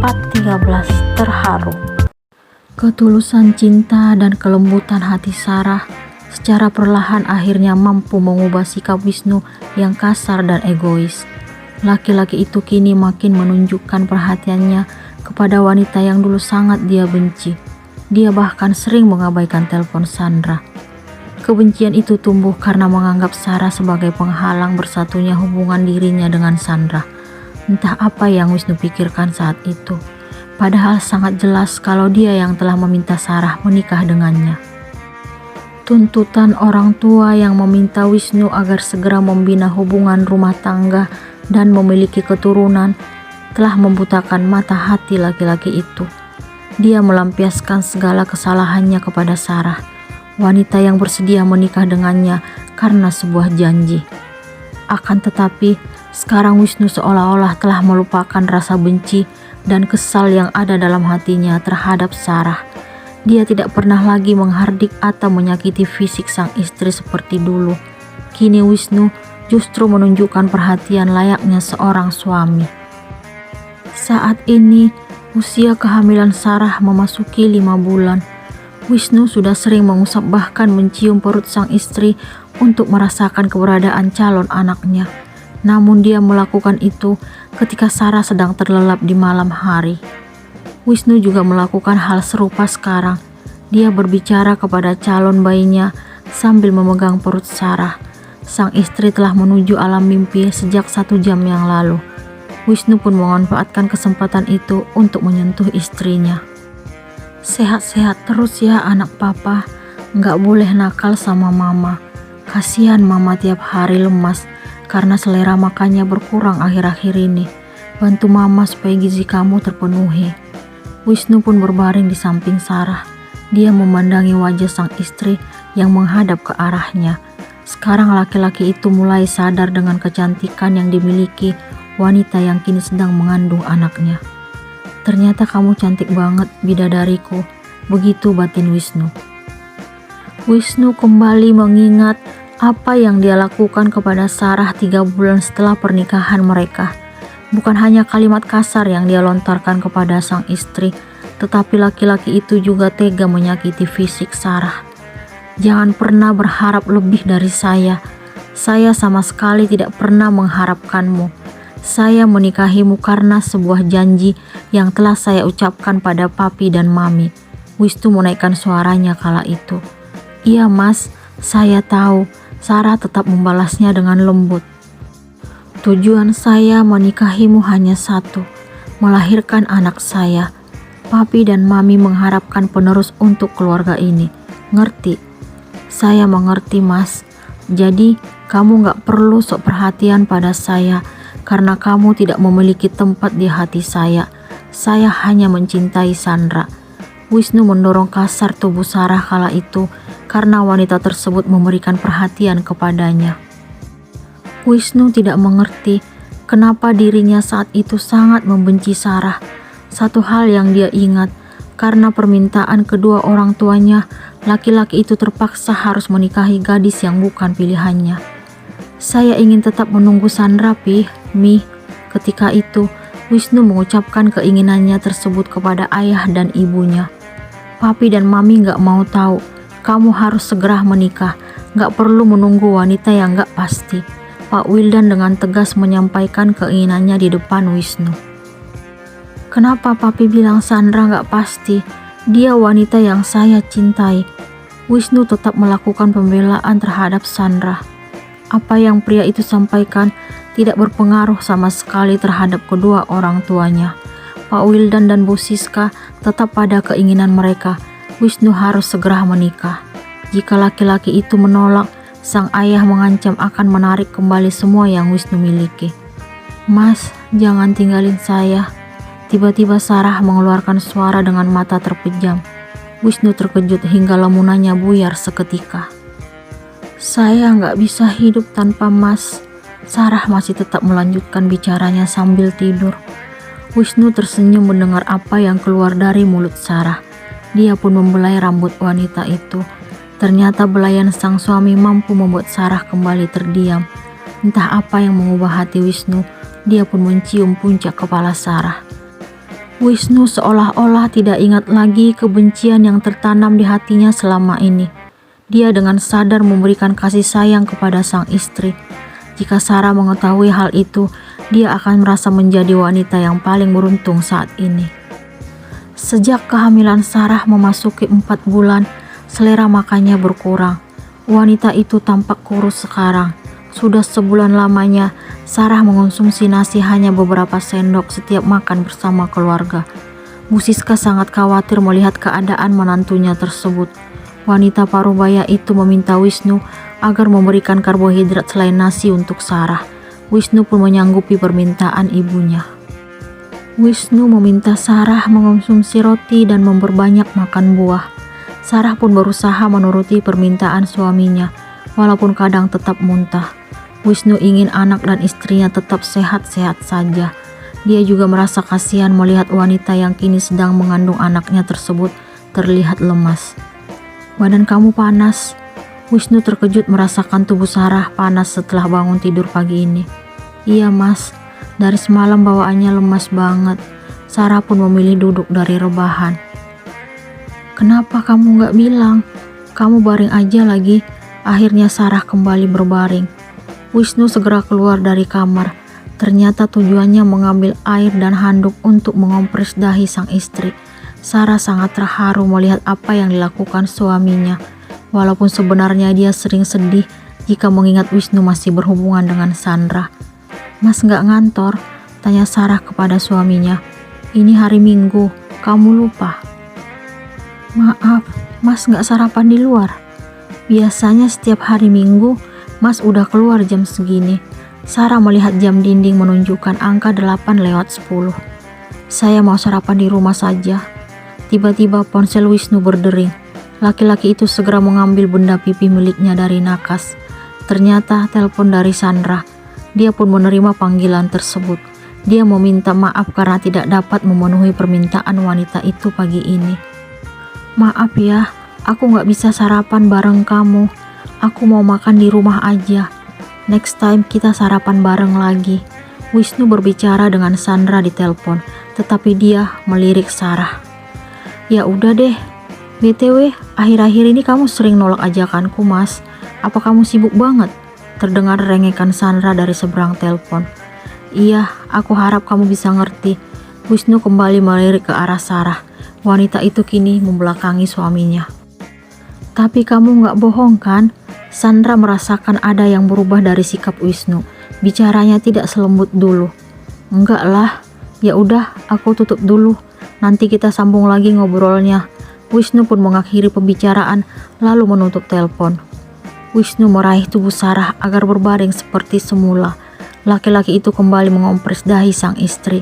Part 13 Terharu. Ketulusan cinta dan kelembutan hati Sarah secara perlahan akhirnya mampu mengubah sikap Wisnu yang kasar dan egois. Laki-laki itu kini makin menunjukkan perhatiannya kepada wanita yang dulu sangat dia benci. Dia bahkan sering mengabaikan telepon Sandra. Kebencian itu tumbuh karena menganggap Sarah sebagai penghalang bersatunya hubungan dirinya dengan Sandra. Entah apa yang Wisnu pikirkan saat itu. Padahal sangat jelas kalau dia yang telah meminta Sarah menikah dengannya. Tuntutan orang tua yang meminta Wisnu agar segera membina hubungan rumah tangga dan memiliki keturunan telah membutakan mata hati laki-laki itu. Dia melampiaskan segala kesalahannya kepada Sarah, wanita yang bersedia menikah dengannya karena sebuah janji. Akan tetapi, sekarang Wisnu seolah-olah telah melupakan rasa benci dan kesal yang ada dalam hatinya terhadap Sarah. Dia tidak pernah lagi menghardik atau menyakiti fisik sang istri seperti dulu. Kini Wisnu justru menunjukkan perhatian layaknya seorang suami. Saat ini, usia kehamilan Sarah memasuki 5 bulan. Wisnu sudah sering mengusap bahkan mencium perut sang istri untuk merasakan keberadaan calon anaknya. Namun dia melakukan itu ketika Sarah sedang terlelap di malam hari. Wisnu juga melakukan hal serupa sekarang. Dia berbicara kepada calon bayinya sambil memegang perut Sarah. Sang istri telah menuju alam mimpi sejak 1 jam yang lalu. Wisnu pun memanfaatkan kesempatan itu untuk menyentuh istrinya. Sehat-sehat terus ya anak papa. Nggak boleh nakal sama mama. Kasihan mama tiap hari lemas karena selera makannya berkurang akhir-akhir ini. Bantu mama supaya gizi kamu terpenuhi. Wisnu pun berbaring di samping Sarah. Dia memandangi wajah sang istri yang menghadap ke arahnya. Sekarang laki-laki itu mulai sadar dengan kecantikan yang dimiliki wanita yang kini sedang mengandung anaknya. Ternyata kamu cantik banget bidadariku, begitu batin Wisnu. Wisnu kembali mengingat apa yang dia lakukan kepada Sarah 3 bulan setelah pernikahan mereka. Bukan hanya kalimat kasar yang dia lontarkan kepada sang istri, tetapi laki-laki itu juga tega menyakiti fisik Sarah. Jangan pernah berharap lebih dari saya. Saya sama sekali tidak pernah mengharapkanmu. Saya menikahimu karena sebuah janji yang telah saya ucapkan pada papi dan mami. Wisnu menaikkan suaranya kala itu. Iya mas, saya tahu. Sarah tetap membalasnya dengan lembut. Tujuan saya menikahimu hanya satu, melahirkan anak saya. Papi dan mami mengharapkan penerus untuk keluarga ini. Ngerti? Saya mengerti mas. Jadi kamu gak perlu sok perhatian pada saya karena kamu tidak memiliki tempat di hati saya. Saya hanya mencintai Sandra. Wisnu mendorong kasar tubuh Sarah kala itu karena wanita tersebut memberikan perhatian kepadanya. Wisnu tidak mengerti kenapa dirinya saat itu sangat membenci Sarah. Satu hal yang dia ingat, karena permintaan kedua orang tuanya, laki-laki itu terpaksa harus menikahi gadis yang bukan pilihannya. Saya ingin tetap menunggu Sandra, Mi. Ketika itu, Wisnu mengucapkan keinginannya tersebut kepada ayah dan ibunya. Papi dan mami gak mau tahu. Kamu harus segera menikah, gak perlu menunggu wanita yang gak pasti. Pak Wildan dengan tegas menyampaikan keinginannya di depan Wisnu. Kenapa papi bilang Sandra gak pasti? Dia wanita yang saya cintai. Wisnu tetap melakukan pembelaan terhadap Sandra. Apa yang pria itu sampaikan tidak berpengaruh sama sekali terhadap kedua orang tuanya. Pak Wildan dan Bu Siska tetap pada keinginan mereka. Wisnu harus segera menikah. Jika laki-laki itu menolak, sang ayah mengancam akan menarik kembali semua yang Wisnu miliki. Mas, jangan tinggalin saya. Tiba-tiba Sarah mengeluarkan suara dengan mata terpejam. Wisnu terkejut hingga lamunannya buyar seketika. Saya nggak bisa hidup tanpa mas. Sarah masih tetap melanjutkan bicaranya sambil tidur. Wisnu tersenyum mendengar apa yang keluar dari mulut Sarah. Dia pun membelai rambut wanita itu. Ternyata belayan sang suami mampu membuat Sarah kembali terdiam. Entah apa yang mengubah hati Wisnu, dia pun mencium puncak kepala Sarah. Wisnu seolah-olah tidak ingat lagi kebencian yang tertanam di hatinya selama ini. Dia dengan sadar memberikan kasih sayang kepada sang istri. Jika Sarah mengetahui hal itu, dia akan merasa menjadi wanita yang paling beruntung saat ini. Sejak kehamilan Sarah memasuki 4 bulan, selera makannya berkurang. Wanita itu tampak kurus sekarang. Sudah sebulan lamanya, Sarah mengonsumsi nasi hanya beberapa sendok setiap makan bersama keluarga. Bu Siska sangat khawatir melihat keadaan menantunya tersebut. Wanita parubaya itu meminta Wisnu agar memberikan karbohidrat selain nasi untuk Sarah. Wisnu pun menyanggupi permintaan ibunya. Wisnu meminta Sarah mengonsumsi roti dan memperbanyak makan buah. Sarah pun berusaha menuruti permintaan suaminya, walaupun kadang tetap muntah. Wisnu ingin anak dan istrinya tetap sehat-sehat saja. Dia juga merasa kasihan melihat wanita yang kini sedang mengandung anaknya tersebut terlihat lemas. "Badan kamu panas." Wisnu terkejut merasakan tubuh Sarah panas setelah bangun tidur pagi ini. "Iya mas, dari semalam bawaannya lemas banget." Sarah pun memilih duduk dari rebahan. "Kenapa kamu gak bilang? Kamu baring aja lagi." Akhirnya Sarah kembali berbaring. Wisnu segera keluar dari kamar. Ternyata tujuannya mengambil air dan handuk untuk mengompres dahi sang istri. Sarah sangat terharu melihat apa yang dilakukan suaminya. Walaupun sebenarnya dia sering sedih jika mengingat Wisnu masih berhubungan dengan Sandra. "Mas gak ngantor?" tanya Sarah kepada suaminya. "Ini hari Minggu, kamu lupa?" "Maaf, Mas gak sarapan di luar?" "Biasanya setiap hari Minggu Mas udah keluar jam segini." Sarah melihat jam dinding menunjukkan angka 8:10. "Saya mau sarapan di rumah saja." Tiba-tiba ponsel Wisnu berdering. Laki-laki itu segera mengambil benda pipi miliknya dari nakas. Ternyata telepon dari Sandra. Dia pun menerima panggilan tersebut. Dia meminta maaf karena tidak dapat memenuhi permintaan wanita itu pagi ini. "Maaf ya, aku gak bisa sarapan bareng kamu. Aku mau makan di rumah aja. Next time kita sarapan bareng lagi." Wisnu berbicara dengan Sandra di telepon, tetapi dia melirik Sarah. "Ya udah deh. BTW, akhir-akhir ini kamu sering nolak ajakanku, Mas. Apa kamu sibuk banget?" Terdengar rengekan Sandra dari seberang telepon. "Iya, aku harap kamu bisa ngerti." Wisnu kembali melirik ke arah Sarah. Wanita itu kini membelakangi suaminya. "Tapi kamu gak bohong kan?" Sandra merasakan ada yang berubah dari sikap Wisnu. Bicaranya tidak selembut dulu. "Enggak lah. Ya udah, aku tutup dulu. Nanti kita sambung lagi ngobrolnya." Wisnu pun mengakhiri pembicaraan lalu menutup telepon. Wisnu meraih tubuh Sarah agar berbaring seperti semula. Laki-laki itu kembali mengompres dahi sang istri.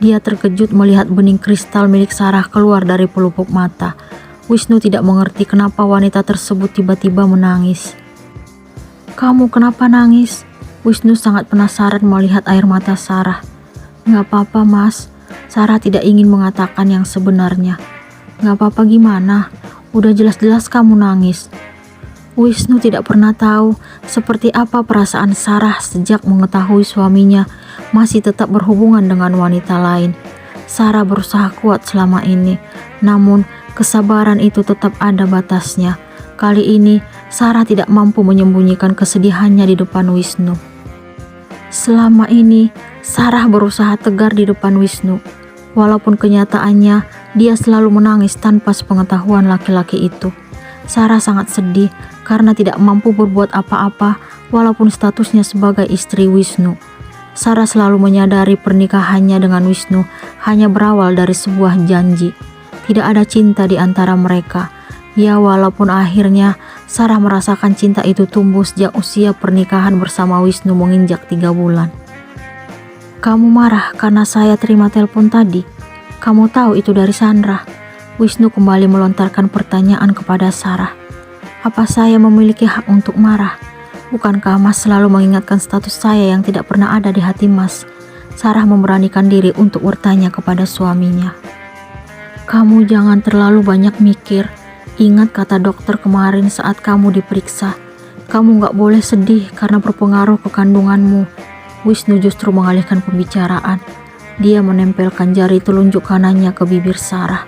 Dia terkejut melihat bening kristal milik Sarah keluar dari pelupuk mata. Wisnu tidak mengerti kenapa wanita tersebut tiba-tiba menangis. "Kamu kenapa nangis?" Wisnu sangat penasaran melihat air mata Sarah. "Gak apa-apa mas." Sarah tidak ingin mengatakan yang sebenarnya. "Gak apa-apa gimana? Udah jelas-jelas kamu nangis." Wisnu tidak pernah tahu seperti apa perasaan Sarah sejak mengetahui suaminya masih tetap berhubungan dengan wanita lain. Sarah berusaha kuat selama ini, namun kesabaran itu tetap ada batasnya. Kali ini Sarah tidak mampu menyembunyikan kesedihannya di depan Wisnu. Selama ini Sarah berusaha tegar di depan Wisnu. Walaupun kenyataannya dia selalu menangis tanpa sepengetahuan laki-laki itu. Sarah sangat sedih karena tidak mampu berbuat apa-apa walaupun statusnya sebagai istri Wisnu. Sarah selalu menyadari pernikahannya dengan Wisnu hanya berawal dari sebuah janji. Tidak ada cinta di antara mereka. Ya, walaupun akhirnya Sarah merasakan cinta itu tumbuh sejak usia pernikahan bersama Wisnu menginjak 3 bulan. "Kamu marah karena saya terima telepon tadi? Kamu tahu itu dari Sandra?" Wisnu kembali melontarkan pertanyaan kepada Sarah. "Apa saya memiliki hak untuk marah? Bukankah Mas selalu mengingatkan status saya yang tidak pernah ada di hati Mas?" Sarah memberanikan diri untuk bertanya kepada suaminya. "Kamu jangan terlalu banyak mikir. Ingat kata dokter kemarin saat kamu diperiksa. Kamu gak boleh sedih karena berpengaruh ke kandunganmu." Wisnu justru mengalihkan pembicaraan. Dia menempelkan jari telunjuk kanannya ke bibir Sarah.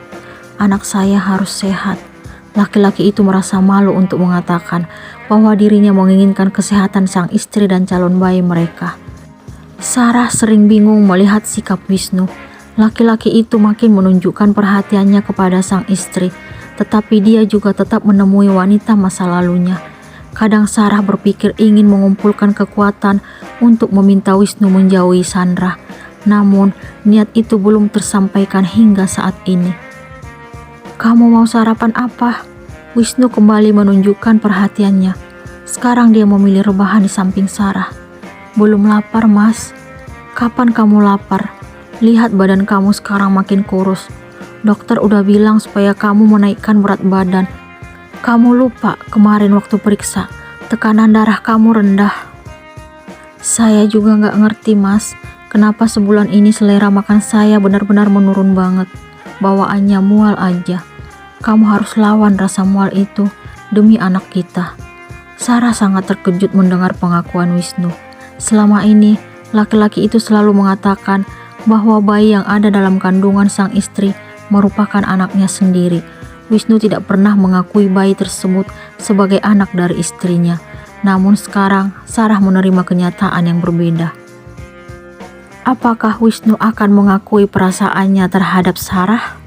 Anak saya harus sehat. Laki-laki itu merasa malu untuk mengatakan bahwa dirinya menginginkan kesehatan sang istri dan calon bayi mereka. Sarah sering bingung melihat sikap Wisnu. Laki-laki itu makin menunjukkan perhatiannya kepada sang istri, tetapi dia juga tetap menemui wanita masa lalunya. Kadang Sarah berpikir ingin mengumpulkan kekuatan untuk meminta Wisnu menjauhi Sandra. Namun, niat itu belum tersampaikan hingga saat ini. "Kamu mau sarapan apa?" Wisnu kembali menunjukkan perhatiannya. Sekarang dia memilih rebahan di samping Sarah. "Belum lapar, Mas." "Kapan kamu lapar? Lihat badan kamu sekarang makin kurus. Dokter udah bilang supaya kamu menaikkan berat badan. Kamu lupa kemarin waktu periksa, tekanan darah kamu rendah." "Saya juga gak ngerti, Mas. Kenapa sebulan ini selera makan saya benar-benar menurun banget. Bawaannya mual aja. Kamu harus lawan rasa mual itu demi anak kita." Sarah sangat terkejut mendengar pengakuan Wisnu. Selama ini, laki-laki itu selalu mengatakan bahwa bayi yang ada dalam kandungan sang istri merupakan anaknya sendiri. Wisnu tidak pernah mengakui bayi tersebut sebagai anak dari istrinya. Namun sekarang, Sarah menerima kenyataan yang berbeda. Apakah Wisnu akan mengakui perasaannya terhadap Sarah?